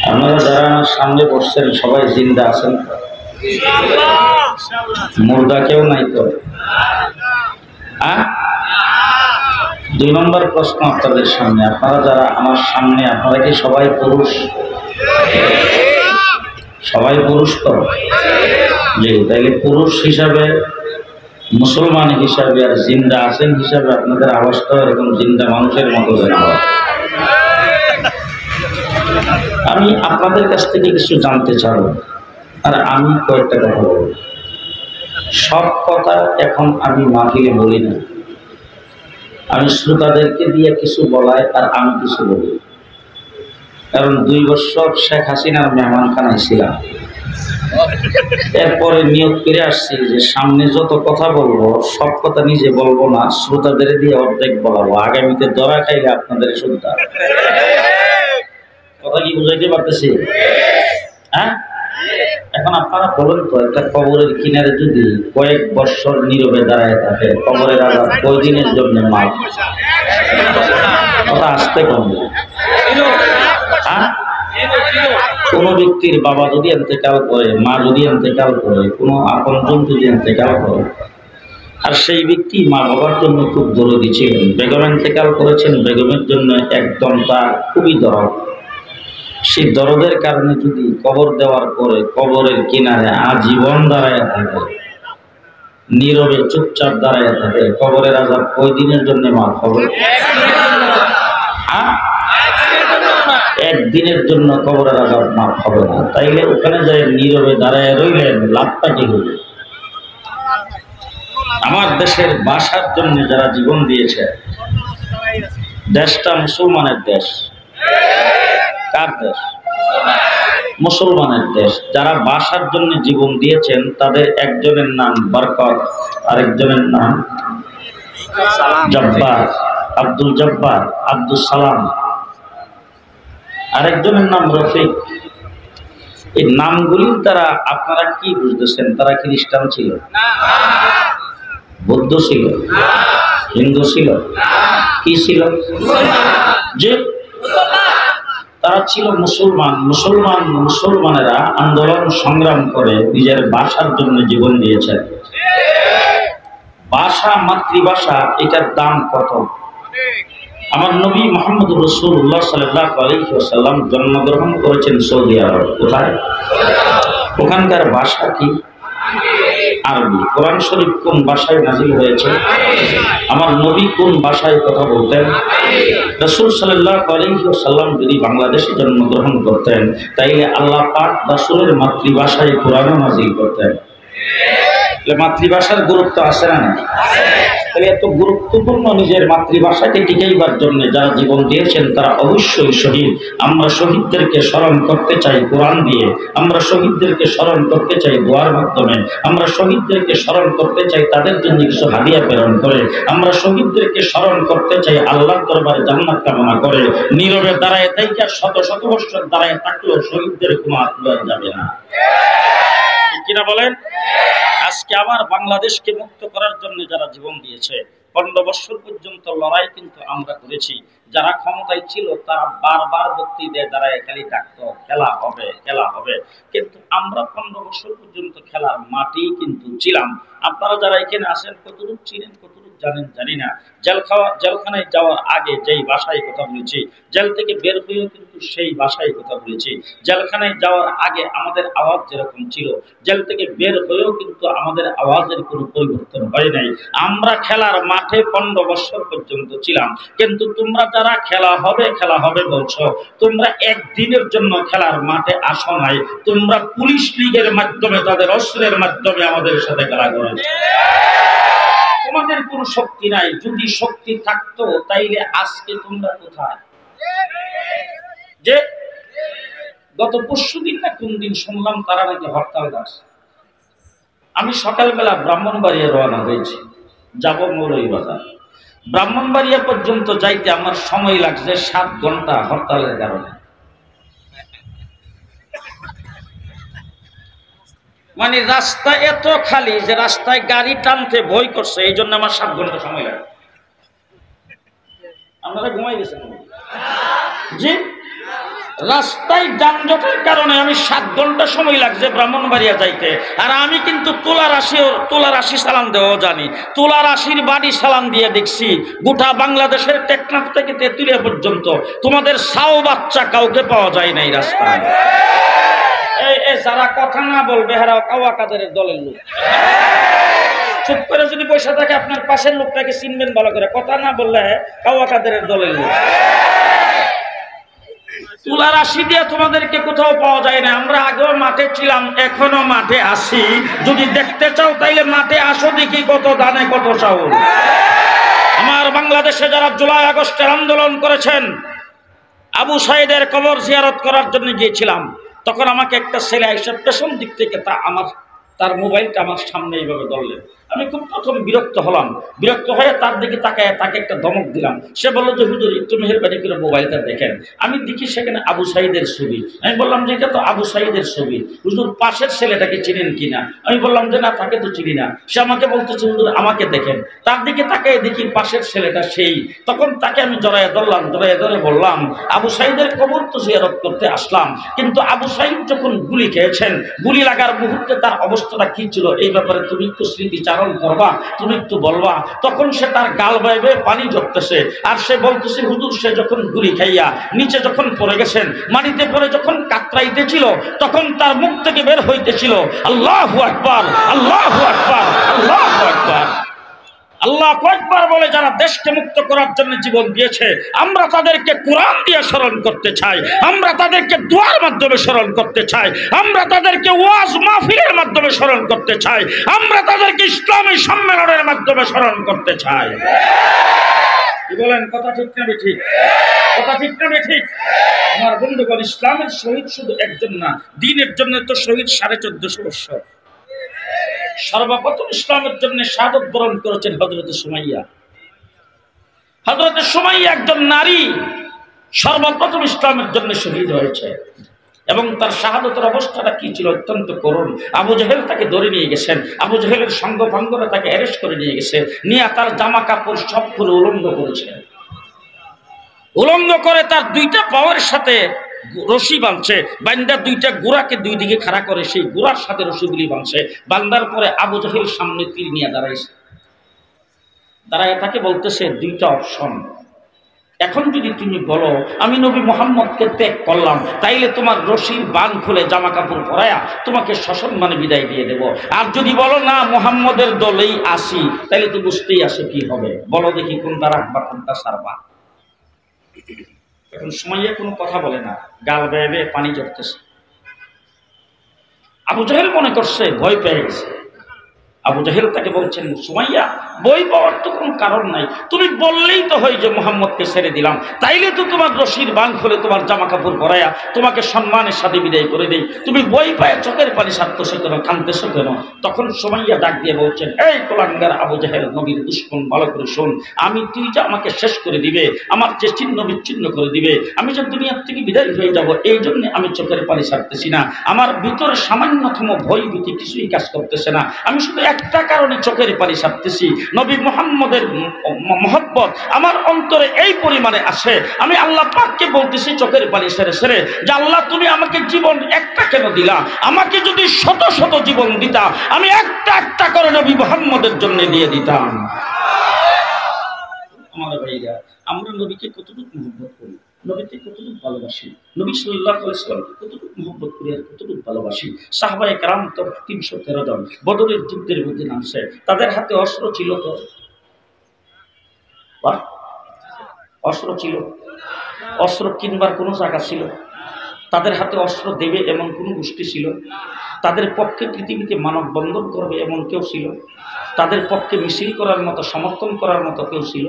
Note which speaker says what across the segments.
Speaker 1: আপনারা যারা আমার সামনে বসছেন সবাই জিন্দা আছেন? মুর্দা কেউ নাই তো? দুই নম্বর প্রশ্ন আপনাদের সামনে, আপনারা যারা আমার সামনে, আপনারা কি সবাই পুরুষ? সবাই পুরুষ তো? জি, তাইলে পুরুষ হিসাবে, মুসলমান হিসাবে আর জিন্দা আছেন হিসাবে আপনাদের আওয়াজটা এরকম জিন্দা মানুষের মতো যেন হয়। আমি আপনাদের কাছ থেকে কিছু জানতে চাব, আর আমি কয়েকটা কথা বলব। সব কথা এখন আমি মাহফিলে বলি না, আমি শ্রোতাদেরকে দিয়ে কিছু বলাই আর আমি কিছু বলি। কারণ 2 বছর শেখ হাসিনার মেহমানখানায় ছিলাম, এরপরে নিয়োগ করে আসছি যে সামনে যত কথা বলবো সব কথা নিজে বলবো না, শ্রোতাদের দিয়ে অর্ধেক বলাবো। আগামীতে ধরা খাইলে আপনাদের শুনতে। কথা কি বুঝাইতে পারতেছি? হ্যাঁ, এখন আপনারা বলেন তো, একটা কবরের কিনারে যদি কয়েক বছর নীরবে দাঁড়ায় থাকে, কবরের আজাব কয়দিনের জন্য মাফ? কথা আসতে কম। কোন ব্যক্তির বাবা যদি ইন্তেকাল করে, মা যদি ইন্তেকাল করে, কোনো আপনজন যদি ইন্তেকাল করে, আর সেই ব্যক্তি মা বাবার জন্য খুব দরদি ছিলেন, বেগম ইন্তেকাল করেছেন, বেগমের জন্য একদম তার খুবই দরদ, সেই দরদের কারণে যদি কবর দেওয়ার পরে কবরের কিনারে আজীবন দাঁড়ায় থাকে, নীরবে চুপচাপ দাঁড়ায় থাকে, কবরের আজাব কয়দিনের জন্য মাফ হবে? একদিনের জন্য কবরের আজাব মাফ হবে না। তাইলে ওখানে যাই নীরবে দাঁড়ায় রইলেন, লাভটা কি হবে? আমার দেশের ভাষার জন্য যারা জীবন দিয়েছে, দেশটা মুসলমানের দেশ। কার দেশ? মুসলমানের দেশ। যারা ভাষার জন্য জীবন দিয়েছেন তাদের একজনের নাম বরকত, আরেকজনের নাম জব্বার, আব্দুল জব্বার, আব্দুল সালাম, আরেকজনের নাম রফিক। এই নামগুলির দ্বারা আপনারা কি বুঝতেছেন? তারা খ্রিস্টান ছিল, বৌদ্ধ ছিল, হিন্দু ছিল, কি ছিল? যে তারা ছিল মুসলমান। মুসলমানেরা আন্দোলন সংগ্রাম করে নিজের ভাষার জন্য জীবন দিয়েছেন। ভাষা, মাতৃভাষা, এটার দাম কত? আমার নবী মুহাম্মদ রাসূলুল্লাহ সাল্লাল্লাহু আলাইহি ওয়াসাল্লাম জন্মগ্রহণ করেছেন সৌদি আরব। কোথায়? ওখানকার ভাষা কি? আরবি। কোরআন শরীফ কোন ভাষায় নাযিল হয়েছে? আমার নবী কোন ভাষায় কথা বলতেন? রাসূল সাল্লাল্লাহু আলাইহি ওয়াসাল্লাম যদি বাংলাদেশে জন্মগ্রহণ করতেন, তাইলে আল্লাহ পাক রাসূলের মাতৃভাষায় কোরআন নাযিল করতেন। মাতৃভাষার গুরুত্ব আছে না? তাহলে এত গুরুত্বপূর্ণ নিজের মাতৃভাষাকে টিকাইবার জন্য যারা জীবন দিয়েছেন তারা অবশ্যই শহীদ। আমরা শহীদদেরকে স্মরণ করতে চাই কোরআন দিয়ে, আমরা শহীদদেরকে স্মরণ করতে চাই দোয়ার মাধ্যমে, আমরা শহীদদেরকে স্মরণ করতে চাই তাদের জন্য কিছু হাদিয়া প্রেরণ করে, আমরা শহীদদেরকে স্মরণ করতে চাই আল্লাহর দরবারে জান্নাত কামনা করে। নীরবে দাঁড়ায় থাইকা শত শত বছর দাঁড়ায় থাকলেও শহীদদের কোনো আত্মা যাবে না, কিনা বলেন? আজকে আমার বাংলাদেশকে মুক্ত করার জন্য যারা জীবন দিয়েছে, 15 বছর পর্যন্ত লড়াই কিন্তু আমরা করেছি। যারা ক্ষমতায় ছিল তারা বারবার বক্তৃতায় দাঁড়ায় খালি ডাকতো খেলা হবে, খেলা হবে, কিন্তু আমরা 15 বছর পর্যন্ত খেলার মাটি কিন্তু ছিলাম। আপনারা যারা এখানে আসেন কতটুকু চিনেন, কতটুকু জানেন জানি না। জেলখানায় যাওয়ার আগে যেই ভাষায় কথা বলেছি, জেল থেকে বের হয়েও কিন্তু সেই ভাষায় কথা বলেছি। জেলখানায় যাওয়ার আগে আমাদের আওয়াজ যেরকম ছিল, জেল থেকে বের হয়েও কিন্তু আমাদের আওয়াজের কোনো পরিবর্তন হয় নাই। আমরা খেলার মাঠে 15 বছর পর্যন্ত ছিলাম, কিন্তু তোমরা যারা খেলা হবে বলছো, তোমরা একদিনের জন্য খেলার মাঠে আসো নাই। তোমরা পুলিশ লীগের মাধ্যমে, তাদের অস্ত্রের মাধ্যমে আমাদের সাথে খেলা করেছো। তোমাদের কোনো শক্তি নাই। যদি শক্তি থাকতো তাইলে আজকে তোমরা কোথায়? যে গত পরশুদিন না কোন দিন শুনলাম তারা নাকি হরতাল দাস। আমি সকালবেলা ব্রাহ্মণবাড়িয়া রওনা হয়েছি, যাব মৌলভীবাজার। ব্রাহ্মণবাড়িয়া পর্যন্ত যাইতে আমার সময় লাগছে 7 ঘন্টা হরতালের কারণে। মানে রাস্তা এত খালি যে রাস্তায় গাড়ি টানতে ভয় করছে, এই জন্য আমার 7 ঘন্টা সময় লাগে। আপনারা ঘুমাই গেছেন? জি, রাস্তায় যানজটের কারণে আমি 7 ঘন্টা সময় লাগছে ব্রাহ্মণবাড়িয়া যাইতে, আর আমি কিন্তু তোলার আশি সালাম দেওয়া জানি। তোলার আশির বাড়ি সালাম দিয়ে দেখছি গোটা বাংলাদেশের টেকনাফ থেকে তেঁতুলিয়া পর্যন্ত তোমাদের সাও বাচ্চা কাউকে পাওয়া যায় নাই রাস্তায়। যারা কথা না বলবে হেরা কাওয়া কাদের দলের লোক। চুপ করে যদি পয়সা থাকে আপনার পাশের লোকটাকে চিনবেন ভালো করে, কথা না বললে কাওয়া কাদের দলের লোক। তুলার আশি দিয়ে তোমাদেরকে কোথাও পাওয়া যায় না। আমরা আগেও মাঠে ছিলাম, এখনো মাঠে আসি। যদি দেখতে চাও তাইলে মাঠে আসো, দেখি কত দানে কত চাউল। আমার বাংলাদেশে যারা জুলাই আগস্টের আন্দোলন করেছেন, আবু সাইদের কবর জিয়ারত করার জন্য গিয়েছিলাম। তখন আমাকে একটা ছেলে এসে পেছন দিক থেকে তার মোবাইলটা আমার সামনে এইভাবে ধরলেন। আমি খুব প্রথম বিরক্ত হলাম। বিরক্ত হয়ে তার দিকে তাকায় তাকে একটা ধমক দিলাম। সে বললো যে হুজুর একটু মেহেরবানি করে মোবাইলটা দেখেন। আমি দেখি সেখানে আবু সাইদের ছবি। আমি বললাম যে এটা তো আবু সাইদের ছবি, হুজুর পাশের ছেলেটাকে চিনেন কিনা? আমি বললাম যে না, তাকে তো চিনি না। সে আমাকে বলতেছে হুজুর আমাকে দেখেন। তার দিকে তাকায় দেখি পাশের ছেলেটা সেই। তখন তাকে আমি জড়াইয়া ধরলাম, জড়াইয়া ধরে বললাম আবু সাইদের কবর তো জিয়ারত করতে আসলাম, কিন্তু আবু সাইদ যখন গুলি খেয়েছেন, গুলি লাগার মুহূর্তে তার অবস্থাটা কি ছিল এই ব্যাপারে তুমি একটু স্মৃতিচারণ করবা, তুমি একটু বলবা। তখন সে তার গাল বাইবে পানি ঝরতেছে, আর সে বলতেছে হুজুর সে যখন গুলি খাইয়া নিচে যখন পড়ে গেছেন, মাটিতে পড়ে যখন কাতরাইতেছিল, তখন তার মুখ থেকে বের হইতেছিল আল্লাহু আকবার, আল্লাহু আকবার, আল্লাহু আকবার। আল্লাহু আকবার বলে যারা দেশকে মুক্ত করার জন্য জীবন দিয়েছে, আমরা তাদেরকে কোরআন দিয়ে স্মরণ করতে চাই, আমরা তাদেরকে দোয়ার মাধ্যমে স্মরণ করতে চাই, আমরা তাদেরকে ওয়াজ মাহফিলের মাধ্যমে স্মরণ করতে চাই, আমরা তাদেরকে ইসলামী সম্মেলনের মাধ্যমে স্মরণ করতে চাই। কি বলেন? কথা ঠিক না ঠিক? কথা ঠিক না ঠিক? আমার বন্ধুগণ, ইসলামের শহীদ শুধু একজন না, দ্বীনের জন্য তো শহীদ 1450 বছর। সর্বপ্রথম ইসলামের জন্য শাহাদত বরণ করেছেন হযরত সুমাইয়া। হযরত সুমাইয়া একজন নারী, সর্বপ্রথম ইসলামের জন্য শহীদ হয়েছে। এবং তার শাহাদতের অবস্থাটা কি ছিল? অত্যন্ত করুণ। আবু জাহেল তাকে ধরে নিয়ে গেছেন, আবু জাহেলের সঙ্গভঙ্গরা তাকে অ্যারেস্ট করে নিয়ে গেছে, নিয়ে তার জামা কাপড় সব খুলে উলঙ্গ করেছে। উলঙ্গ করে তার 2টা পায়ের সাথে রশি বাঁধছে, বান্দা 2টা গোড়াকে 2 দিকে খাড়া করে সেই গোড়ার সাথে রশিগুলি বাঁধছে। বান্দার পরে আবু জাহেল সামনে তীর নিয়ে দাঁড়াইছে। দাঁড়ায় তাকে বলতেছে 2টা অপশন, এখন যদি তুমি বলো আমি নবী মুহাম্মদকে ত্যাগ করলাম, তাইলে তোমার রশির বান খুলে জামা কাপড় পরায়া তোমাকে সসম্মানে বিদায় দিয়ে দেব। আর যদি বলো না মুহাম্মদের দলেই আসি, তাইলে তো বুঝতেই আসে কি হবে। বলো দেখি কোনটা রাখবা কোনটা ছাড়বা। এখন সুমাইয়া কোনো কথা বলে না, গাল বেয়ে বেয়ে পানি ঝরতেছে। আবু জাহেল মনে করছে ভয় পেয়ে গেছে। আবু জাহেল তাকে বলছেন সুমাইয়া, বই পাওয়ার তো কোনো কারণ নাই, তুমি বললেই তো হয় যে মুহাম্মদকে ছেড়ে দিলাম, তাইলে তো তোমার রশির বান খুলে তোমার জামা কাপড় পরায়া তোমাকে সম্মানের সাথে বিদায় করে দেই। তুমি বই পায়ে চোখের পানি ছাড়তেছো কেন, কাঁদতেছো কেন? তখন সুমাইয়া ডাক দিয়ে বলছেন, এই কোলাঙ্গার আবু জাহেল, নবীর দুশমন, ভালো করে শোন, তুই যে আমাকে শেষ করে দিবে, আমার যে চিহ্ন বিচ্ছিন্ন করে দিবে, আমি যে দুনিয়ার থেকে বিদায় হয়ে যাব, এই জন্য আমি চোখের পানি ছাড়তেছি না। আমার ভিতরে সামান্যতম ভয় ভীতি কিছুই কাজ করতেছে না। আমি শুধু একটা কারণে চোখের পানি ছাড়তেছি, নবী মুহাম্মদের মহব্বত আমার অন্তরে এই পরিমাণে আছে, আমি আল্লাহ পাককে বলতেছি চোখের পানি ছেড়ে ছেড়ে যে আল্লাহ তুমি আমাকে জীবন একটা কেন দিলা, আমাকে যদি শত শত জীবন দিতা আমি একটা একটা করে নবী মুহাম্মদের জন্য দিয়ে দিতাম। আমার ভাইরা, আমরা নবীকে কতটুকু মহব্বত করি, নবীকে কতটুকু ভালোবাসি, নবী সাল্লাল্লাহু আলাইহি ওয়াসাল্লামকে কতটুকু মহব্বত করি আর কতটুকু ভালোবাসি। সাহাবায়ে কেরাম তো 313 জন বদরের যুদ্ধের মধ্যে নামছে, তাদের হাতে অস্ত্র ছিল তো? অস্ত্র ছিল? অস্ত্র কিনবার কোনো জায়গা ছিল? তাদের হাতে অস্ত্র দেবে এমন কোনো গোষ্ঠী ছিল? তাদের পক্ষে পৃথিবীতে মানববন্ধন করবে এমন কেউ ছিল? তাদের পক্ষে মিছিল করার মতো, সমর্থন করার মতো কেউ ছিল?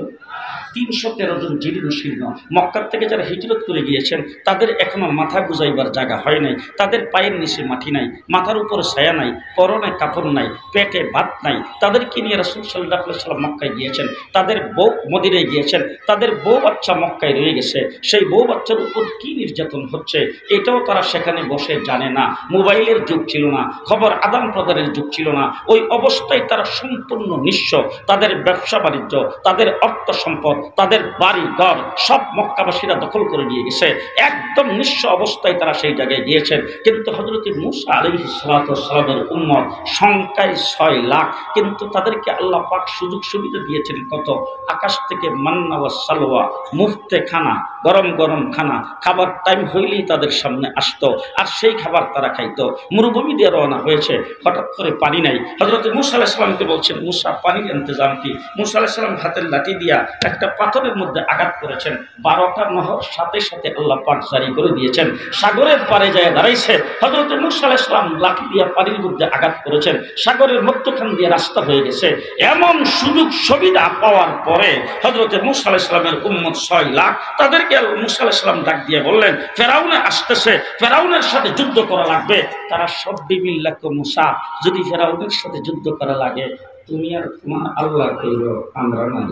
Speaker 1: 313 জন জীর্ণ শীর্ণ মক্কার থেকে যারা হিজরত করে গিয়েছেন, তাদের এখনো মাথা গুজাইবার জায়গা হয় নাই, তাদের পায়ের নিচে মাটি নাই, মাথার উপরে ছায়া নাই, পরনে কাপড় নাই, পেটে ভাত নাই। তাদেরকে নিয়ে রাসূল সাল্লাল্লাহু আলাইহি ওয়াসাল্লাম মক্কায় গিয়েছেন, তাদের বউ মদিনায় গিয়েছেন, তাদের বউ বাচ্চা মক্কায় রয়ে গেছে। সেই বউ বাচ্চার উপর কি নির্যাতন হচ্ছে এটাও তারা সেখানে বসে জানে না। মোবাইলের যুগ ছিল না, খবর আদান প্রদানের যুগ ছিল না। ওই অবস্থায় তারা সম্পূর্ণ নিঃস্ব। তাদের ব্যবসা বাণিজ্য, তাদের অর্থ সম্পদ, তাদের বাড়ি ঘর সব মক্কাবাসীরা দখল করে নিয়ে গেছে, একদম নিঃস্ব অবস্থায় তারা সেই জায়গায় গিয়েছেন। কিন্তু হযরত মূসা আলাইহিস সালামের উম্মত সংখ্যায় 6 লাখ, কিন্তু তাদেরকে আল্লাহ পাক সুযোগ সুবিধা দিয়েছেন কত? আকাশ থেকে মান্না ওয়া সালওয়া, মুফতে খানা, গরম গরম খানা, খাবার টাইম হইলেই তাদের সামনে আসতো, আর সেই খাবার তারা খাইতো। মরুভূমি দিয়ে রওনা হয়েছে, হঠাৎ করে পানি নাই। হযরত মূসা আলাইহিস সালামকে বলছেন, মূসা পানির ইন্তজাম কি? মূসা আলাইহিস সালাম হাতের লাঠি দিয়া একটা পাথরের মধ্যে আঘাত করেছেন, 12টা নহর সাথে সাথে আল্লাহ পাক জারি করে দিয়েছেন। সাগরের পারে যায় দাঁড়াইছে, হযরত মূসা আলাইহিস সালাম লাঠি দিয়া পানির মধ্যে আঘাত করেছেন, সাগরের মধ্যখান দিয়ে রাস্তা হয়ে গেছে। এমন সুযোগ সুবিধা পাওয়ার পরে হযরত মূসা আলাইহিস সালামের উম্মত 6 লাখ, তাদেরকে মূসা আলাইহিস সালাম ডাক দিয়ে বললেন, ফেরাউনে আসতেছে, ফেরাউনের সাথে যুদ্ধ করা লাগবে। তারা সব বিমিল্লাহ, মূসা যদি ফেরাউনের সাথে যুদ্ধ করা লাগে, তুমি আর তোমার আল্লাহ কইল, আমরা নাই।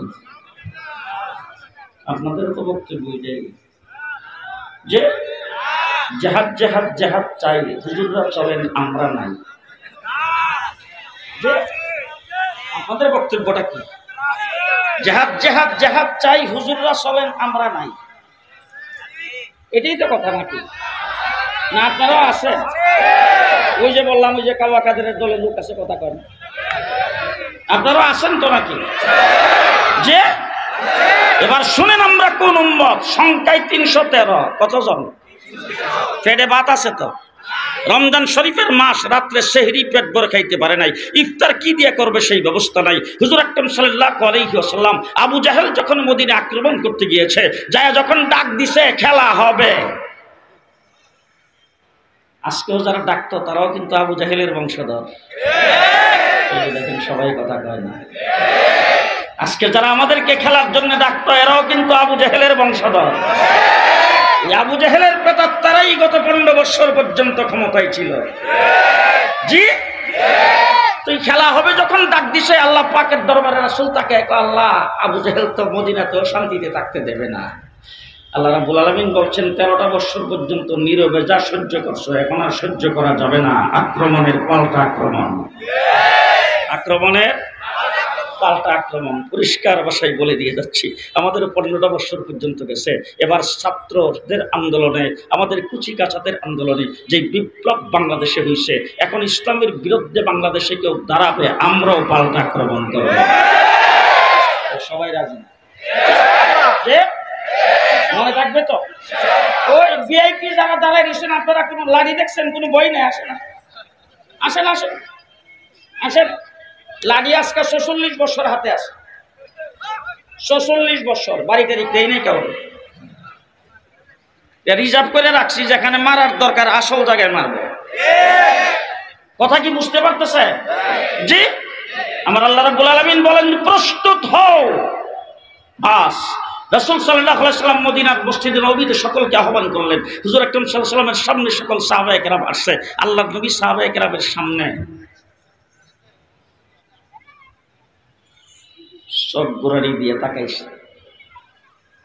Speaker 1: আপনাদের তো বক্তব্য যে জাহাদ জাহাদ জাহাদ চাই, হুজুররা চলেন, আমরা নাই। যে আপনাদের বক্তব্যটা কি? জাহাদ জাহাদ জাহাদ চাই, হুজুররা চলেন, আমরা নাই। এটাই তো কথা নাকি? না আপনারাও আছেন? ওই যে বললাম, ওই যে কাওয়া কাদেরের দলের লোক আছে, কথা কন, আপনারাও আছেন তো নাকি? যে এবার শুনেন, আমরা কোন উম্মত? সংখ্যায় 313। কতজন? পেটে ভাত আছে তো? রমজান শরীফের মাস, রাত্রে সেহরি পেট ভরে খাইতে পারে নাই, ইফতার কি দিয়ে করবে সেই ব্যবস্থা নাই। হুজুর আকরাম সাল্লাল্লাহু আলাইহি ওয়াসাল্লাম আবু জাহেল যখন মদিনা আক্রমণ করতে গিয়েছে, যায় যখন ডাক দিছে খেলা হবে, আজকেও যারা ডাকতো তারাও কিন্তু আবু জাহেলের বংশধর। দেখেন, সবাই কথা কয় না। আজকে যারা আমাদেরকে খেলার জন্য ডাকতো, এরাও কিন্তু আবু জাহেলের বংশধর। আবু জাহেলের প্রেতাত্মারাই গত 15 বছর পর্যন্ত ক্ষমতায় ছিল। জি, তুই খেলা হবে যখন ডাক দিছে, আল্লাহ পাকের দরবারে রাসূল তাকে, আল্লাহ আবু জাহেল তো মদিনাতেও শান্তিতে থাকতে দেবে না। আল্লাহ রাব্বুল আলামিন বলছেন, 13টা বছর পর্যন্ত নীরবে যা সহ্য করছো, এখন আর সহ্য করা যাবে না। আক্রমণের পাল্টা আক্রমণ, আক্রমণের পাল্টা আক্রমণ। পরিষ্কার ভাষায় বলে দিয়ে যাচ্ছি, আমাদের 15টা বছর পর্যন্ত গেছে। এবার ছাত্রদের আন্দোলনে, আমাদের কুচি কাচাদের আন্দোলনে যে বিপ্লব বাংলাদেশে হয়েছে, এখন ইসলামের বিরুদ্ধে বাংলাদেশে কেউ দাঁড়াবে, আমরাও পাল্টা আক্রমণ করব। সবাই রাজি? মনে থাকবে তো? ওই ভিআইপি যারা দাঁড়ায় দিচ্ছেন, আপনারা কোনো লাড়ি দেখছেন? কোনো বই নেই? আসে না, আসেন আসেন আসেন। লাড়ি আজকে 46 বছর হাতে আছে, 46 বছর। বাড়ি টাড়ি দেয় নেই কারণ, রিজার্ভ করে রাখছি, যেখানে মারার দরকার আসল জায়গায় মারবো। কথা কি বুঝতে পারতেছে? জি, আমার আল্লাহ রাব্বুল আলামিন বলেন, প্রস্তুত হও। বাস, রাসূল সাল্লাল্লাহু আলাইহি ওয়াসাল্লাম মদিনার মসজিদে নববীতে সকলকে আহ্বান করলেন। হুজুর আকরাম সাল্লাল্লাহু আলাইহি ওয়াসাল্লামের সামনে সকল সাহাবায়ে কেরাম আসছে। আল্লাহর নবী সাহাবায়ে কেরামের সামনে সব গোড়ারি দিয়ে তাকাইছে।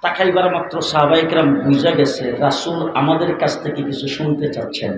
Speaker 1: তাকাইবার মাত্র সাহাবায়ে কেরাম বুঝা গেছে, রাসূল আমাদের কাছ থেকে কিছু শুনতে চাচ্ছেন।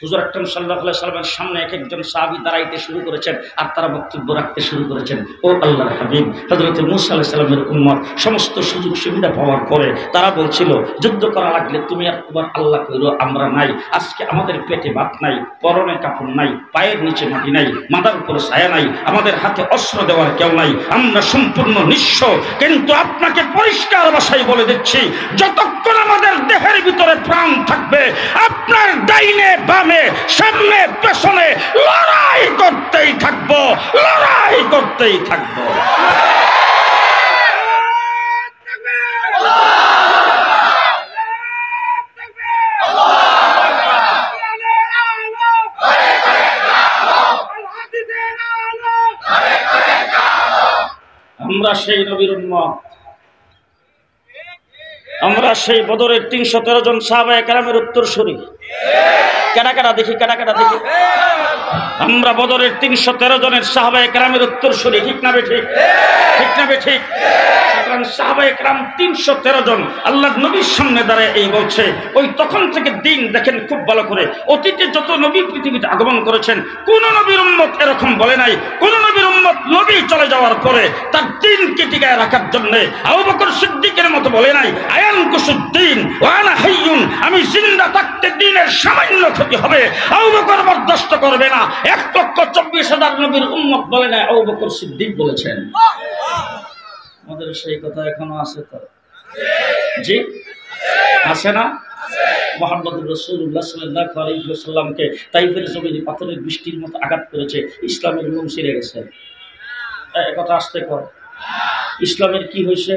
Speaker 1: হুজুর আকরাম সাল্লাল্লাহু আলাইহি ওয়াসাল্লামের সামনে এক একজন সাহাবী দাঁড়াইতে শুরু করেছেন, আর তারা বক্তব্য রাখতে শুরু করেছেন। ও আল্লাহর হাবিব, হযরত মূসা আলাইহিস সালামের উম্মত সমস্ত সুযোগ সুবিধা পাওয়ার পরে তারা বলছিল, যুদ্ধ করা লাগলে তুমি আর তোমার আল্লাহ কইরো, আমরা নাই। আজকে আমাদের পেটে ভাত নাই, পরনে কাপড় নাই, পায়ের নিচে মাটি নাই, মাথার উপরে ছায়া নাই, আমাদের হাতে অস্ত্র দেওয়ার কেউ নাই, আমরা সম্পূর্ণ নিঃস্ব। কিন্তু আপনাকে পরিষ্কার ভাষায় বলে দিচ্ছি, যতক্ষণ আমাদের দেহের ভিতরে প্রাণ থাকবে, আপনার ডাইনে বামে সামনে পেছনে লড়াই করতেই থাকবো, লড়াই করতেই থাকবো। আমরা সেই নবীর উম্মত, আমরা সেই বদরের 313 জন সাহাবায়ে কেরামের উত্তরসূরি। কারা কারা দেখি, কারা কারা দেখি। আমরা বদরের 313 জনের সাহাবায়ে কেরামের উত্তরসূরি, ঠিক না বেঠিক? ঠিক না বেঠিক? সুতরাং সাহাবায়ে কেরাম 313 জন আল্লাহর নবীর সামনে দাঁড়ায় এই বলছে, ওই তখন থেকে দিন দেখেন খুব ভালো করে, অতীতে যত নবী পৃথিবীতে আগমন করেছেন কোন নবীর উম্মত এরকম বলে নাই, কোন নবীর উম্মত নবী চলে যাওয়ার পরে তার দিনকে টিকায় রাখার জন্য আবু বকর সিদ্দিকের মতো বলে নাই আয়ান কুসুদ্দিন ওয়া আনা হাইয়ুন, আমি জিন্দা থাকতে দিনের সামান্য ক্ষতি হবে আবু বকর বরদাস্ত করবে না। 1,24,000 নবীর উম্মত বলে না, আবু বকর সিদ্দিক বলেছেন। আমাদের সেই কথা এখনো আছে তো? জি আছে না? মুহাম্মদুর রাসূলুল্লাহ সাল্লাল্লাহু আলাইহি ওয়াসাল্লামকে তাইফের জমিনে পাথরের বৃষ্টির মতো আঘাত করেছে, ইসলামের লোম ছিঁড়ে গেছে। কথা আসতে কর, ইসলামের কি হয়েছে?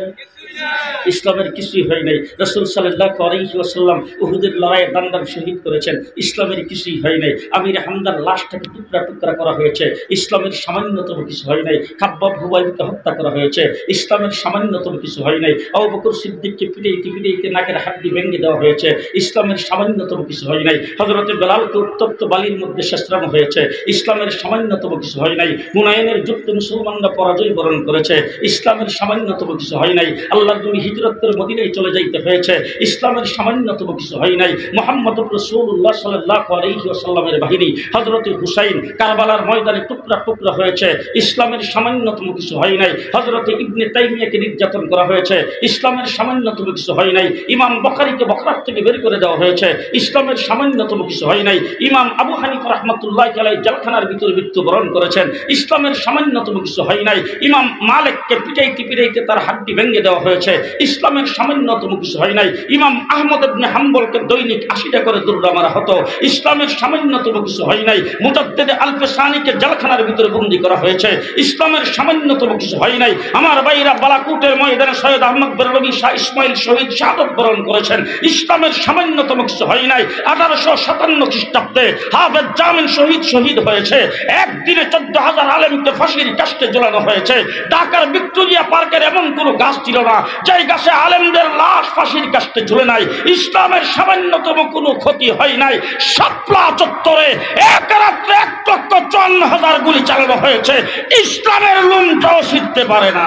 Speaker 1: ইসলামের কিছুই হয় নাই। রাসূল সাল্লাল্লাহু আলাইহি ওয়াসাল্লাম উহুদের লড়াইয়ে দান্দান শহীদ করেছেন, ইসলামের কিছুই হয় নাই। আমির হামদার লাশটাকে টুকরা টুকরা করা হয়েছে, ইসলামের সামান্যতম কিছু হয় নাই। খাব্বাব হুবাইবকে হত্যা করা হয়েছে, ইসলামের সামান্যতম কিছু হয় নাই। আবু বকর সিদ্দিককে পিটাইতে পিটাইতে নাকের হাড্ডি ভেঙে দেওয়া হয়েছে, ইসলামের সামান্যতম কিছু হয় নাই। হযরতে বেলালকে উত্তপ্ত বালির মধ্যে শেষরানো হয়েছে, ইসলামের সামান্যতম কিছু হয় নাই। হুনাইনের যুদ্ধে মুসলমানরা পরাজয় বরণ করেছে, ইসলামের সামান্যতম কিছু হয় নাই। আল্লাহর নবী হিজরত করে মদিনায় চলে যাইতে হয়েছে, ইসলামের সামান্যতম কিছু হয় নাই। মুহাম্মদুর রাসূলুল্লাহ সাল্লাল্লাহু আলাইহি ওয়াসাল্লামের বাহিনী হযরতে হুসাইন কারবালার ময়দানে টুকরা টুকরা হয়েছে, ইসলামের সামান্যতম কিছু হয় নাই। হযরতে ইবনে তাইমিয়াকে নির্যাতন করা হয়েছে, ইসলামের সামান্যতম কিছু হয় নাই। ইমাম বুখারীকে বখরাত থেকে বের করে দেওয়া হয়েছে, ইসলামের সামান্যতম কিছু হয় নাই। ইমাম আবু হানিফা রাহমাতুল্লাহি আলাইহি জেলখানার ভিতরে মৃত্যুবরণ করেছেন, ইসলামের সামান্যতম কিছু হয় নাই। ইমাম মালিককে পিটাইতে পিটাইতে তার হাড্ডি ভেঙে দেওয়া হয়েছে, ইসলামের সামান্যতম কিছু হয় নাই। ইমাম আহমদ ইবনে হাম্বলকে দৈনিক 80টা করে দুর্রা মারা হতো, ইসলামের সামান্যতম কিছু হয় নাই। মুজাদ্দিদ আল-ফিসানিকে জেলখানার ভিতরে বন্দী করা হয়েছে, ইসলামের সামান্যতম কিছু হয় নাই। আমার ভাইরা বালাকুটের ময়দানে সৈয়দ আহমদ বেরলভী শাহ ইসমাইল শহীদ শাহাদত বরণ করেছেন, ইসলামের সামান্যতম কিছু হয় নাই। 1857 খ্রিস্টাব্দে হাফেজ জামিন শহীদ হয়েছে, একদিনে 14,000 আলেমকে ফাঁসির কাস্টে ঝোলানো হয়েছে। ঢাকার ভিক্টোরিয়া পার্কের এমন কোনো গাছ ছিল না যেই গাছে আলেমদের লাশ ফাঁসির কাস্টে ঝুলে নাই, ইসলামের সামান্যতম কোনো ক্ষতি হয় নাই। শাপলা চত্বরে এক রাত্রে 1,54,000 গুলি চালানো হয়েছে, ইসলামের লুমটাও ছিঁড়তে পারে না।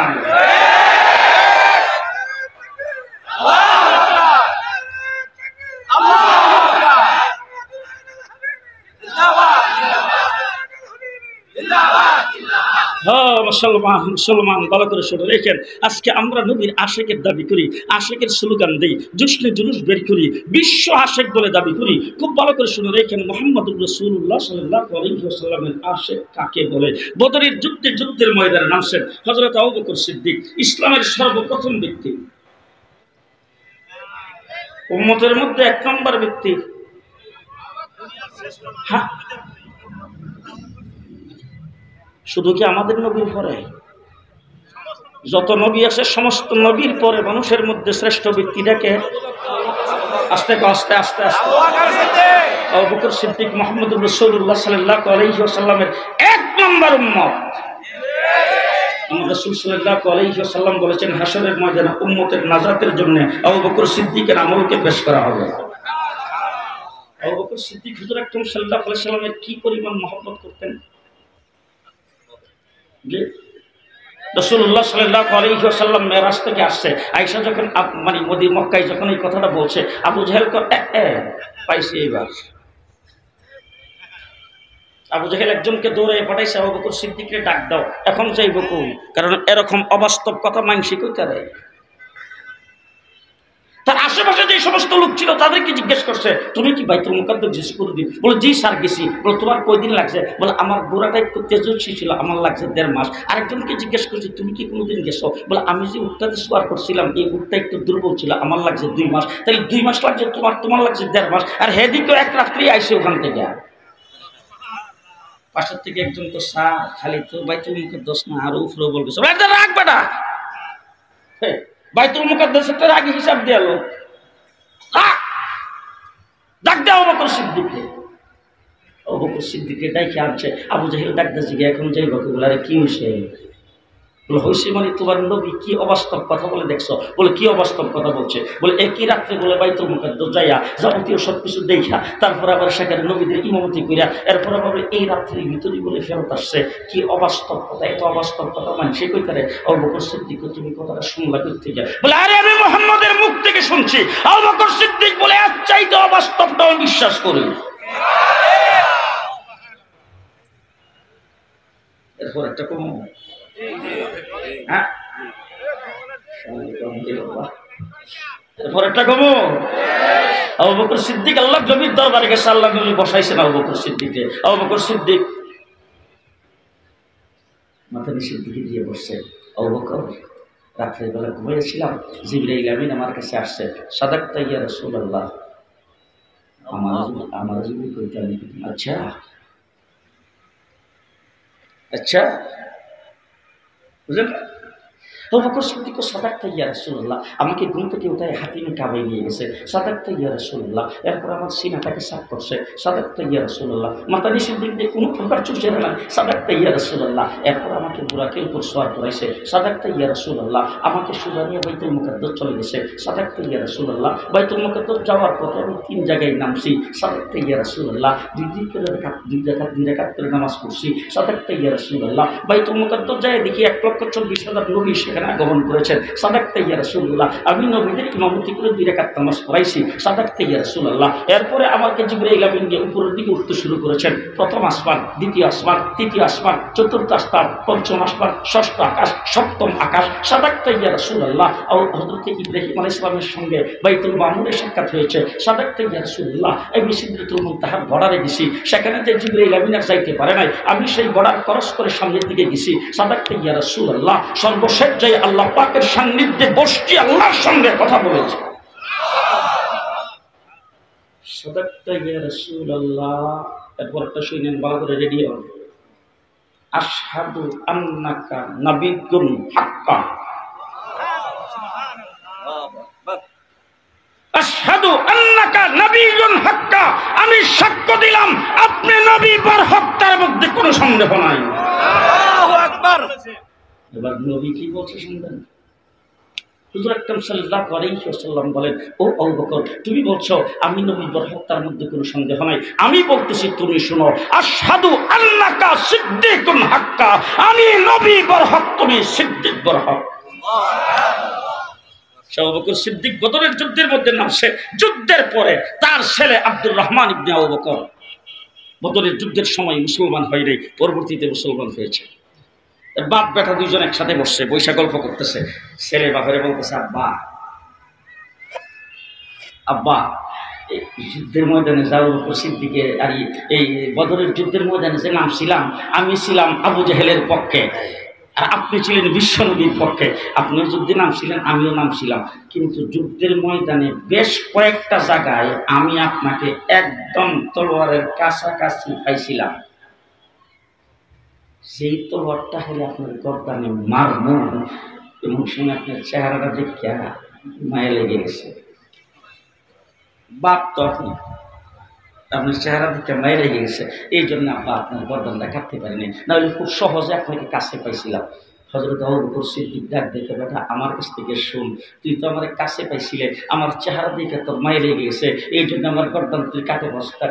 Speaker 1: মুসলমান ভালো করে শুনে রেখেন, আজকে আমরা নবীর আশেকের দাবি করি, আশেকের স্লোগান দেই, জুসনে জুলুস বের করি, বিশ্ব আশেক বলে দাবি করি। খুব ভালো করে শুনে রেখেন, মুহাম্মদুর রাসূলুল্লাহ সাল্লাল্লাহু আলাইহি ওয়াসাল্লামের আশেক কাকে বলে? বদরের যুদ্ধের ময়দানে নামছেন হযরত আবু বকর সিদ্দিক, ইসলামের সর্বপ্রথম ব্যক্তি, উম্মতের মধ্যে 1 নম্বর ব্যক্তি। হ্যাঁ, শুধু কি আমাদের নবীর পরে? যত নবী আছে সমস্ত নবীর পরে মানুষের মধ্যে শ্রেষ্ঠ ব্যক্তিটাকে আস্তে আস্তে আস্তে আস্তে আবু বকর সিদ্দিক মুহাম্মদুর রাসূলুল্লাহ সাল্লাল্লাহু আলাইহি ওয়াসাল্লামের 1 নম্বর উম্মত। রাসূল সাল্লাল্লাহু আলাইহি ওয়াসাল্লাম বলেছেন, হাসরের ময়দানে উম্মতের নাজাতের জন্য আবু বকর সিদ্দিকের আমলকে পেশ করা হবে। আবু বকর সিদ্দিক হুজুর আকরাম সাল্লাল্লাহু আলাইহি ওয়াসাল্লামের কি পরিমাণ মহব্বত করতেন। রাসূলুল্লাহ সাল্লাল্লাহু আলাইহি ওয়াসাল্লাম মেরাজ থেকে আসছে, আয়েশা যখন মানে মক্কায় যখন এই কথাটা বলছে, আবু জাহেল পাইছে। এইবার আবু জাহেল একজনকে দৌড়ে পাঠাইছে, আবু বকর সিদ্দিককে ডাক দাও, এখন যাইব কই? কারণ এরকম অবাস্তব কথা মানসিক কইতে দেয়। তার আশেপাশে যে সমস্ত লোক ছিল তাদেরকে জিজ্ঞেস করছে, তুমি কি বাইতুল মুকাদ্দাস গেছি কোনদিন? বলে জি স্যার গেছি। বলে তোমার কয়দিন লাগছে? বলে আমার গোড়াটা একটু তেজস্বী ছিল, আমার লাগছে 1.5 মাস। আরেকজনকে জিজ্ঞেস করছে, তুমি কি কোনোদিন গেছো? বলে আমি যে উটটাতে সোয়ার করছিলাম এই উটটা একটু দুর্বল ছিল, আমার লাগছে 2 মাস। তাহলে 2 মাস লাগছে তোমার লাগছে 1.5 মাস। আর হেদিকেও 1 রাত্রেই আইসে ওখান থেকে। পাশের থেকে একজন তো স্যার খালি তো বাইতুল মুকাদ্দাস না আরো উপরে বলবে, রাখবে না বাইতুল মুকাদ্দাসের আগে হিসাব দেয়ালো। ডাক দেওয়া আবু বকর সিদ্দিককে, আবু বকর সিদ্দিককে ডাইকে আনছে। আবু জাহেল ডাক দিয়েছে, এখন যাই বকর, আরে কি হয়েছে? বলে হয়েছে মানে তোমার নবী কি অবাস্তব কথা বলে দেখছো? বলে কি অবাস্তব কথা বলছে? বলে একই রাত্রে বলে বাইতুল মুকাদ্দাস যাইয়া যাবতীয় সবকিছু দেখা তারপর আবার সেখানে নবীদের ইমামতি করিয়া এরপর আবার এই রাত্রির ভিতরেই বলে ফেরত আসছে। কি অবাস্তব কথা! এত অবাস্তব কথা মানছে কইতারে? আবু বকর সিদ্দিক তুমি কথাটা শুনলা কই থেকে? বলে আরে আমি মুহাম্মদের মুখ থেকে শুনছি। আবু বকর সিদ্দিক বলে এর চাইতে অবাস্তবটা আমি বিশ্বাস করি। এরপর একটা কম হ্যাঁ এরপর একটা কম আবু বকর সিদ্দিক আল্লাহ নবীর দরবারে গেছে। আল্লাহ নবী বসাইছেন আবু বকর সিদ্দিককে। আবু বকর সিদ্দিক মাথা নিচের দিকে দিয়ে বসছে। আবু বকর রাত্রের বেলা ঘুমিয়েছিলাম, জিবরাইল আমিন আমার কাছে আসছে। সাদাক্তা ইয়া রাসূলুল্লাহ, আমার যদি কইতে আমি আচ্ছা আচ্ছা বুঝলেন? আবু বকর সিদ্দিক সাদাক্তা ইয়া রাসূলুল্লাহ, আমাকে ঘুম থেকে উঠায় হাতিমে কাবায় নিয়ে গেছে। সাদাক্তা ইয়া রাসূলুল্লাহ, এরপর আমার সিনাটাকে সাফ করছে। সাদাক্তা ইয়া রাসূলুল্লাহ, মাথা নিচের দিক দিয়ে কোনো প্রকার চুষে না। সাদাক্তা ইয়া রাসূলুল্লাহ, এরপর আমাকে বুরাকের উপর সওয়ার করাইছে। সাদাক্তা ইয়া রাসূলুল্লাহ, আমাকে সোজা নিয়ে বাইতুল মুকাদ্দাস চলে গেছে। সাদাক্তা ইয়া রাসূলুল্লাহ, বাইতুল মুকাদ্দাস যাওয়ার পথে আমি 3 জায়গায় নামছি। সাদাক্তা ইয়া রাসূলুল্লাহ, 2 রাকাত করে নামাজ পড়ছি। সাদাক্তা ইয়া রাসূলুল্লাহ, বাইতুল মুকাদ্দাস যায় দেখি 1,40,000 নবী সেখানে আগমন করেছেন। সাদাক্তা ইয়া রাসূলুল্লাহ, আমি নবীদের ইমামতি করে 2 রাকাত নামাজ পড়াইছি। সাদাক্তা ইয়া রাসূলুল্লাহ, এরপরে আমাকে জিবরাইল আমিন দিয়ে উপরের দিকে উঠতে শুরু করেছেন। প্রথম আসমান, দ্বিতীয় আসমান, তৃতীয় আসমান, চতুর্থ আসমান, পঞ্চম আসমান, ষষ্ঠ আকাশ, সপ্তম আকাশ। সাদাক্তা ইয়া রাসূলুল্লাহ, হযরত ইব্রাহিম আলাইহিস সালামের সঙ্গে বাইতুল মামুরে সাক্ষাৎ হয়েছে। সাদাক্তা ইয়া রাসূলুল্লাহ, আমি সিদরাতুল মুনতাহার বর্ডারে গেছি। সেখানে যে জিবরাইল আমিন আর যাইতে পারে নাই, আমি সেই বর্ডার ক্রস করে সামনের দিকে গেছি। সাদাক্তা ইয়া রাসূলুল্লাহ, সর্বশেষ যে আল্লাহ পাকের সান্নিধ্যে বসছি, আল্লাহর সঙ্গে কথা বলেছে। সাদাক্তা ইয়া রাসূলুল্লাহ, এরপর একটা শুনেন ভালো করে রেডি হন। আশহাদু আন্নাকা নাবিয়্যুন হাক্কা, আশহাদু আন্নাকা নাবিয়্যুন হাক্কা, আমি সাক্ষ্য দিলাম আপনি নবী বরহক, তার মধ্যে কোনো সন্দেহ নাই। আল্লাহু আকবার। এবার নবী কি বলছে শুনবেন। হুজুর আকরাম সাল্লাল্লাহু আলাইহি ওয়াসাল্লাম বলেন, ও আবু বকর, তুমি বলছো আমি নবী বরহক, তার মধ্যে কোনো সন্দেহ নাই। আমি বলতেছি তুমি শুনো, আশহাদু আন্নাকা সিদ্দিকুন হাক্কা, আমি নবী বরহক, তুমি সিদ্দিক বরহক। আবু বকর সিদ্দিক বদরের যুদ্ধের মধ্যে নামছে। যুদ্ধের পরে তার ছেলে আব্দুর রহমান ইবনে আবু বকর বদরের যুদ্ধের সময় মুসলমান হয় নাই, পরবর্তীতে মুসলমান হয়েছে। বাপ বেটা দুইজন একসাথে বসছে, বৈশা গল্প করতেছে। ছেলে বাপেরে বলতেছে, আব্বা আব্বা যুদ্ধের ময়দানে যাও সিদ্দিকে, আর এই বদরের যুদ্ধের ময়দানে যে নাম ছিলাম, আমি ছিলাম আবু জেহেলের পক্ষে, আর আপনি ছিলেন বিশ্বনবীর পক্ষে। আপনিও যুদ্ধে নাম ছিলেন, আমিও নাম ছিলাম, কিন্তু যুদ্ধের ময়দানে বেশ কয়েকটা জায়গায় আমি আপনাকে একদম তলোয়ারের কাছাকাছি পাইছিলাম। সেই তলোয়ারটা হলে আপনার গর্দানে মারমু, এবং শুনে আপনার চেহারাটা দেখে মায়া লেগে গেছে। বাপ তো আপনি, আপনার চেহারা দেখে মায়া লেগে গেছে, এই জন্য আব্বা আপনার গর্দানটা কাটতে পারিনি, নাহলে খুব সহজে আপনাকে কাছে পাইছিলাম। হযরত আবু বকর সিদ্দিক ডাক দেখে, বেটা আমার কাছ থেকে শুন, তুই তো আমার কাছে পাইছিলে, আমার চেহারা দেখে তোর মায়া লেগে গেছে, এই জন্য আমার গর্দান তুই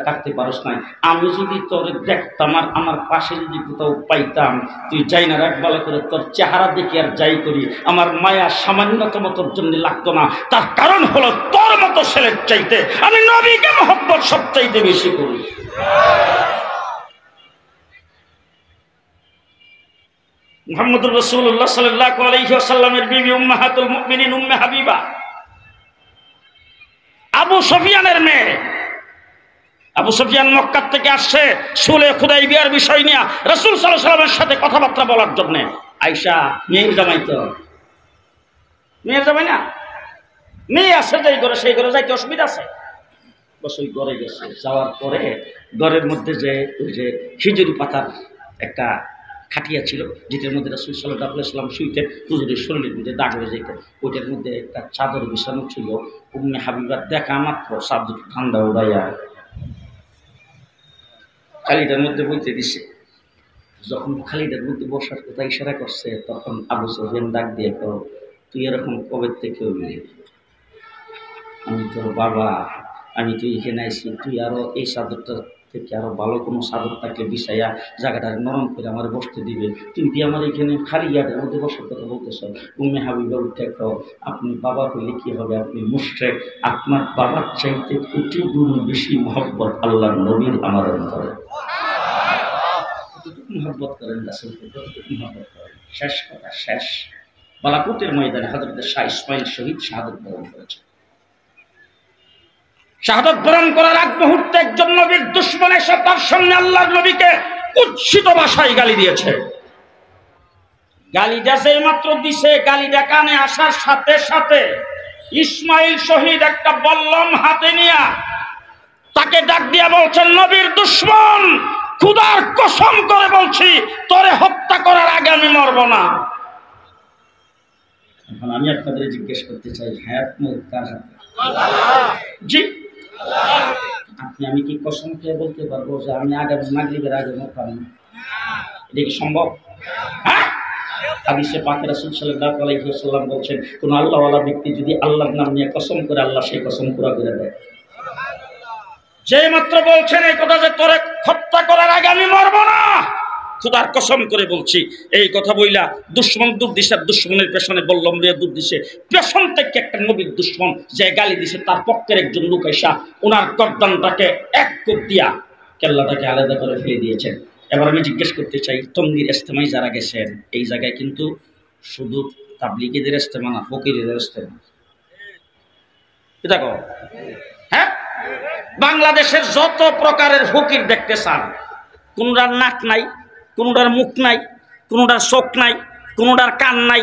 Speaker 1: কাটতে পারস নাই। আমি যদি তোর দেখতাম আর আমার পাশে যদি কোথাও পাইতাম, তুই যাই না রাখ ভালো করে, তোর চেহারা দেখে আর যাই করি আমার মায়া সামান্যতম তোর জন্য লাগতো না। তার কারণ হলো তোর মতো ছেলের চাইতে আমি নবীকে মহব্বত সবচাইতে বেশি করি। মুহাম্মদুর রাসূলুল্লাহ সাল্লাল্লাহু আলাইহি ওয়াসাল্লামের বিবি উম্মাহাতুল মুমিনিন উম্মে হাবিবা, আবু সুফিয়ানের মেয়ে। আবু সুফিয়ান মক্কা থেকে আসছে সুলহ হুদাইবিয়ার বিষয় নিয়ে রাসূল সাল্লাল্লাহু আলাইহি ওয়াসাল্লামের সাথে কথাবার্তা বলার জন্য। আয়েশা মেয়ের জামাই, তো মেয়ের জামাই না, মেয়ে আছে যেই ঘরে, সেই ঘরে যাইতে অসুবিধা আছে। বস ওই ঘরে গেছে, যাওয়ার পরে ঘরের মধ্যে যে ওই যে খিজুরি পাতার একটা খাটিয়া ছিল, যেটার মধ্যে রাসূল সাল্লাল্লাহু আলাইহি ওয়াসাল্লাম শুইতেন, হুজুরের শরীরের মধ্যে দাগ হয়ে যেত, ওইটার মধ্যে একটা চাদর বিছানো ছিল। উম্মে হাবিবার দেখা মাত্র চাদর ঠান্ডা উড়াইয়া খালিটার মধ্যে বইতে দিছে। যখন খালিদের মধ্যে বসার কথা ইশারা করছে তখন আবু সুফিয়ান ডাক দিয়ে কও, তুই এরকম কবে থেকে হইলি? আমি তোর বাবা, আমি তুই এখানে আইসি, তুই আরো এই চাদরটা থেকে আরো ভালো কোনো চাদর থাকলে বিছাইয়া জায়গাটা নরম করে আমার বসতে দিবে, তুই দিয়ে আমার এখানে খালি ইয়াদের মধ্যে বসার কথা বলতেছ। উম্মে হাবিবা উঠে কও, আপনি বাবা হইলে কি হবে, আপনি মুশরিক, আপনার বাবার চাইতে কোটি গুণ বেশি মহব্বত আল্লাহর নবীর আমার অন্তরে। কতটুকু মহব্বত করেন রাসূলকে, কতটুকু মহব্বত করেন। শেষ কথা, শেষ বালাকুতের ময়দানে হযরত শাহ ইসমাইল শহীদ শাহাদাত বরণ করেছে। শাহাদাত বরণ করার আগ মুহূর্তে একজন নবীর দুশমন এসে তার সামনে আল্লাহর নবীকে কুৎসিত ভাষায় গালি দিয়েছে। গালিটা যেই মাত্র দিছে, গালিটা কানে আসার সাথে সাথে ইসমাইল শহীদ একটা বল্লম হাতে নিয়ে তাকে ডাক দিয়া বলছেন, নবীর দুশমন, খোদার কসম করে বলছি তোরে হত্যা করার আগে আমি মরব না। এখন আমি আপনাদের জিজ্ঞেস করতে চাই, হায়াত মৌত কার হাতে? জি, আপনি আমি কি কসম খেয়ে বলতে পারবো যে আমি আগামী মাগরিবের আগে মরতাম না? এটা কি সম্ভব? হ্যাঁ, হাদিসে পাকে রাসূল সাল্লাল্লাহু আলাইহি ওয়াসাল্লাম বলছেন, কোন আল্লাহওয়ালা ব্যক্তি যদি আল্লাহর নাম নিয়ে কসম করে, আল্লাহ সেই কসম পুরা করে দেয়। যে মাত্র বলছেন এই কথা যে তোরে হত্যা করার আগে আমি মরবো না, খোদার কসম করে বলছি, এই কথা বইলা দুশ্মন দূর দিছে, দুশ্মনের পেছনে বললাম রে দূর দিছে, পেছন থেকে একটা নবীর দুশ্মন যে গালি দিছে তার পক্ষের একজন লোক এসা ওনার গর্দানটাকে এক কোপ দিয়া কেল্লাটাকে আলাদা করে ফেলে দিয়েছেন। এবার আমি জিজ্ঞেস করতে চাই, টঙ্গীর ইজতেমায় যারা গেছেন, এই জায়গায় কিন্তু শুধু তাবলিগীদের ইজতেমা না, ফকিরদের ইজতেমা। এটা কও, হ্যাঁ, বাংলাদেশের যত প্রকারের ফকির দেখতে চান, কোনটার নাক নাই, কোনটার মুখ নাই, কোনটার চোখ নাই, কোনটার কান নাই,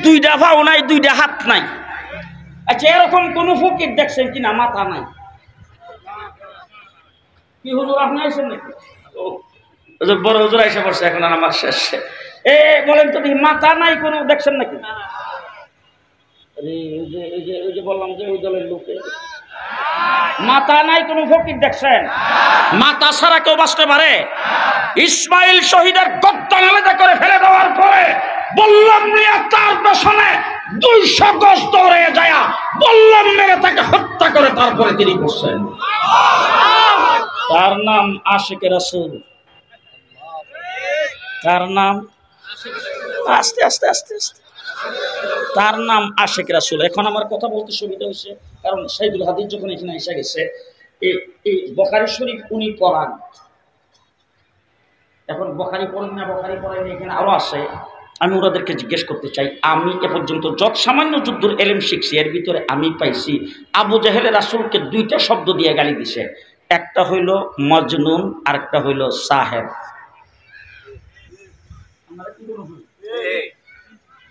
Speaker 1: দুইটা পাও নাই, দুইটা হাত নাই। আচ্ছা, এরকম কোন ফকির দেখছেন কিনা মাথা নাই? কি হুজুর আপনি আইছেন নাকি? বড় হুজুর আইসা পড়ছে এখন আর আমার শেষ। বলেন তো দেখি, মাথা নাই কোন দেখছেন নাকি? ওই যে বললাম যে ওই দলের লোকে মাথা নাই কোন ফকির দেখছেন? মাথা ছাড়া কেউ বাঁচতে পারে? ইসমাইল শহীদের গর্দান আলাদা করে ফেলে দেওয়ার পরে বললাম নিয়ে তার পেছনে 200 গজ দৌড়ে যায় বললাম মেরে তাকে হত্যা করে তারপরে তিনি করছেন। তার নাম আশিকে রাসূল। তার নাম আস্তে আস্তে আস্তে আস্তে তার নাম আশিক রাসূল। এখন আমার কথা বলতে সুবিধা হয়েছে, কারণ সাইদুল হাদিস যখন এখানে এসে গেছে, এই বুখারী শরীফ উনি পড়ান। এখন বুখারী পড়েন না, বুখারী পড়েন এখানে আরো আছে। আমি ওনাদেরকে জিজ্ঞেস করতে চাই, আমি এ পর্যন্ত যত সামান্য যুদ্ধের এলেম শিখছি, এর ভিতরে আমি পাইছি আবু জাহেল রাসূলকে 2টা শব্দ দিয়ে গালি দিছে। একটা হইল মজনুন, আর একটা হইল সাহেব।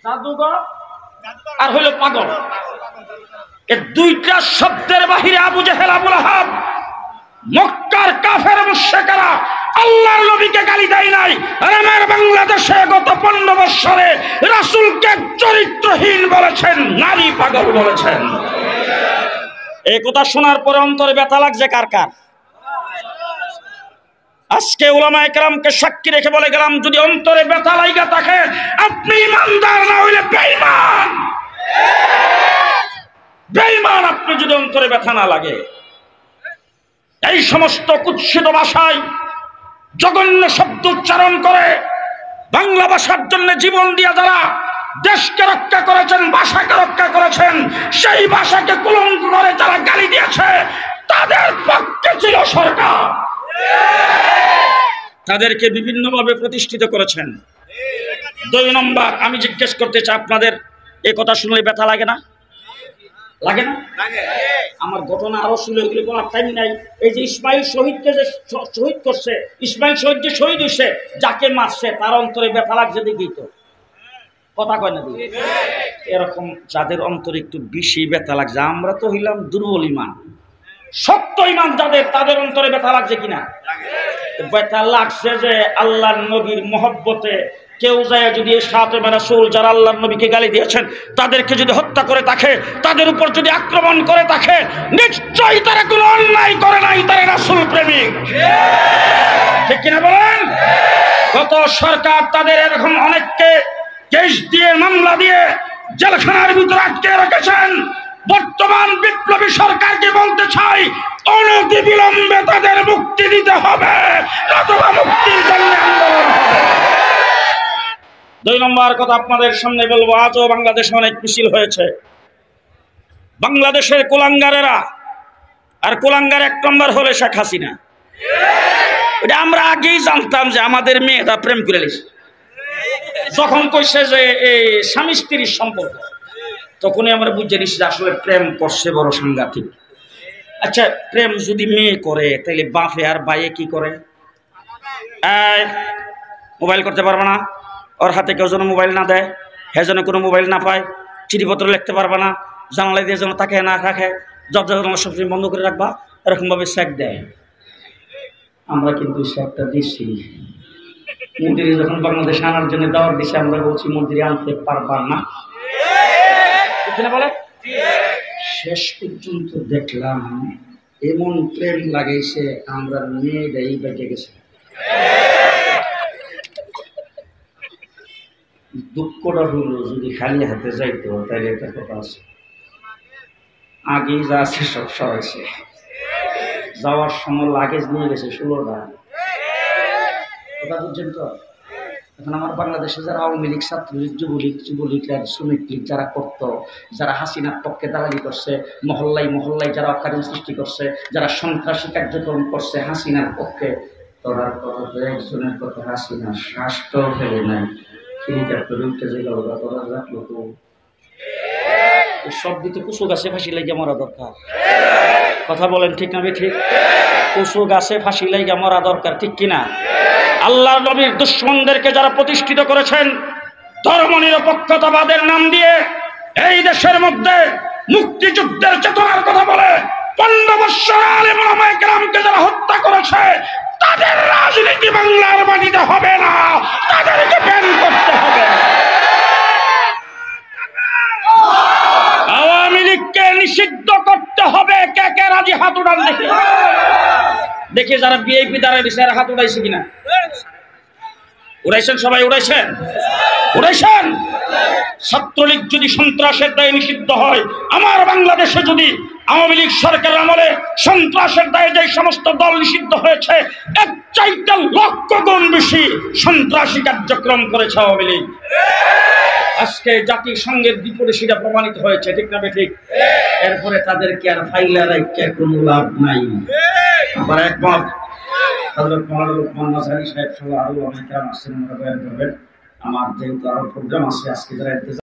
Speaker 1: জাদুঘর আর হইল পাগল। এই 2টা শব্দের বাহিরে আবু জাহেল, আবু লাহাব, মক্কার কাফের মুশরিকরা আল্লাহর নবীকে গালি দেয় নাই। আমার বাংলাদেশে গত 15 বছরে রাসূলকে চরিত্রহীন বলেছেন, নারী পাগল বলেছেন। এই কথা শোনার পরে অন্তরে ব্যথা লাগছে কার কার? আজকে উলামায়ে কেরামকে সাক্ষী রেখে বলে গেলাম, যদি অন্তরে ব্যথা লাগা থাকে আপনি ইমানদার না হইলে বেঈমান। বেঈমান আপনি যদি অন্তরে ব্যথা না লাগে। এই সমস্ত কুৎসিত ভাষায় জঘন্য শব্দ উচ্চারণ করে বাংলা ভাষার জন্য জীবন দিয়ে যারা দেশকে রক্ষা করেছেন, ভাষাকে রক্ষা করেছেন, সেই ভাষাকে কলঙ্ক করে যারা গালি দিয়েছে, তাদের পক্ষে ছিল সরকার, তাদেরকে বিভিন্নভাবে প্রতিষ্ঠিত করেছেন। 2 নম্বর, আমি জিজ্ঞেস করতে চাই, আপনাদের এই কথা শুনলে ব্যথা লাগে না? লাগে না? আমার ঘটনা আরো শুনে ওগুলো বলার টাইম নাই। এই যে ইসমাইল শহীদকে যে শহীদ করছে, ইসমাইল শহীদ যে শহীদ হয়েছে, যাকে মারছে তার অন্তরে ব্যথা লাগছে দেখি তো, কথা কয় না? এরকম যাদের অন্তরে একটু বেশি ব্যথা লাগছে, আমরা তো হইলাম দুর্বল ইমান, শক্ত ইমান যাদের, তাদের অন্তরে ব্যথা লাগছে কিনা? ব্যথা লাগছে যে আল্লাহর নবীর মহব্বতে কেউ যায় যদি শাতিমা রাসূল যারা আল্লাহর নবীকে গালি দিয়েছেন তাদেরকে যদি হত্যা করে থাকে, তাদের উপর যদি আক্রমণ করে থাকে, নিশ্চয়ই তারা কোনো অন্যায় করে নাই, তারা রাসূল প্রেমিক। ঠিক কিনা বলেন? গত সরকার তাদের এরকম অনেককে কেস দিয়ে মামলা দিয়ে জেলখানার ভিতরে আটকে রেখেছেন। বর্তমান বিপ্লবী সরকারকে বলতে চাই, অনতিবিলম্বে তাদের মুক্তি দিতে হবে, নতুবা মুক্তির জন্য আন্দোলন হবে। 2 নম্বর কথা আপনাদের সামনে বলবো, আজও বাংলাদেশে অনেক মিছিল হয়েছে। বাংলাদেশের কুলাঙ্গারেরা, আর কুলাঙ্গার 1 নম্বর হলে শেখ হাসিনা। এটা আমরা আগেই জানতাম যে আমাদের মেয়েরা প্রেম করে নিছে। যখন কইছে যে এই স্বামী স্ত্রীর সম্পর্ক, তখনই আমরা বুঝে নিছি যে আসলে প্রেম করছে বড় সাংঘাতিক। আচ্ছা, প্রেম যদি মেয়ে করে তাহলে বাপে আর ভাইয়ে কি করে? মোবাইল করতে পারবে না, ওর হাতে কেউ যেন মোবাইল না দেয়, হে যেন কোনো মোবাইল না পায়, চিঠিপত্র লিখতে পারবে না, জানালা দিয়ে যেন তাকে না রাখে, দরজা সবসময় বন্ধ করে রাখবা, এরকমভাবে শেক দেয়। আমরা কিন্তু শেকটা দিচ্ছি। মন্দিরে যখন বাংলাদেশে আনার জন্য দাওয়াত দিচ্ছে, আমরা বলছি মন্দিরে আনতে পারবা না। বলে শেষ পর্যন্ত দেখলাম এমন প্রেম লাগাইছে, আমরা মেয়েটাই বেঁচে গেছে। দুঃখটা হলো যদি খালি হাতে যাইতো তাহলে একটা কথা আছে, আগেই যা আছে সব সরাইছে। যাওয়ার সময় লাগেজ নিয়ে গেছে 16টা। কথা বুঝছেন তো? এখন আমার বাংলাদেশে যারা আওয়ামী লীগ, ছাত্রলীগ, যুবলীগ আর শ্রমিক লীগ যারা করতো, যারা হাসিনার পক্ষে দালালি করছে, মহল্লায় মহল্লায় যারা অকারণ সৃষ্টি করছে, যারা সন্ত্রাসী কার্যক্রম করছে হাসিনার পক্ষে, তোরার কথা তো একজনের কথা হাসিনা শ্বাসটাও ফেলে নাই, সব দিতে কুসু গাছে ফাঁসি লাগে মরা দরকার। কথা বলেন ঠিক না? ঠিক। কুসু গাছে ফাঁসি লাগে মরা দরকার, ঠিক কিনা? আল্লাহর নবীর দুশমনদেরকে যারা প্রতিষ্ঠিত করেছেন ধর্মনিরপেক্ষতাবাদের নাম দিয়ে, এই দেশের মধ্যে মুক্তিযুদ্ধের চেতনার কথা বলে 15 বৎসর আলেম ওলামায়ে কেরামকে যারা হত্যা করেছে, তাদের রাজনীতি বাংলার মাটিতে হবে না, তাদেরকে ব্যান করতে হবে। আওয়ামী লীগকে নিষিদ্ধ করতে হবে। কে কে রাজি? হাত উঠান দেখি। দেখি যারা বিএপি দ্বারা বিষয়ের হাত উঠাইছে কিনা। উড়াইছেন? সবাই উড়াইছেন? উড়াইছেন? ছাত্রলীগ যদি সন্ত্রাসের দায়ে নিষিদ্ধ হয়, আমার বাংলাদেশে যদি আওয়ামী লীগ সরকারের আমলে সন্ত্রাসের দায়ে যে সমস্ত দল নিষিদ্ধ হয়েছে, এর চাইতে লক্ষ গুণ বেশি সন্ত্রাসী কার্যক্রম করেছে আওয়ামী লীগ। আজকে জাতিসংঘের বিপরীতে সেটা প্রমাণিত হয়েছে, ঠিক না? ঠিক। এরপরে তাদেরকে আর ফাইলা রাখতে কোনো লাভ নাই। আবার একমত হযরত মাওলানা লোকমান মাঝারি সাহেব সহ আরো অনেকে আসছেন, আমার যেহেতু আরো প্রোগ্রাম আছে আজকে যারা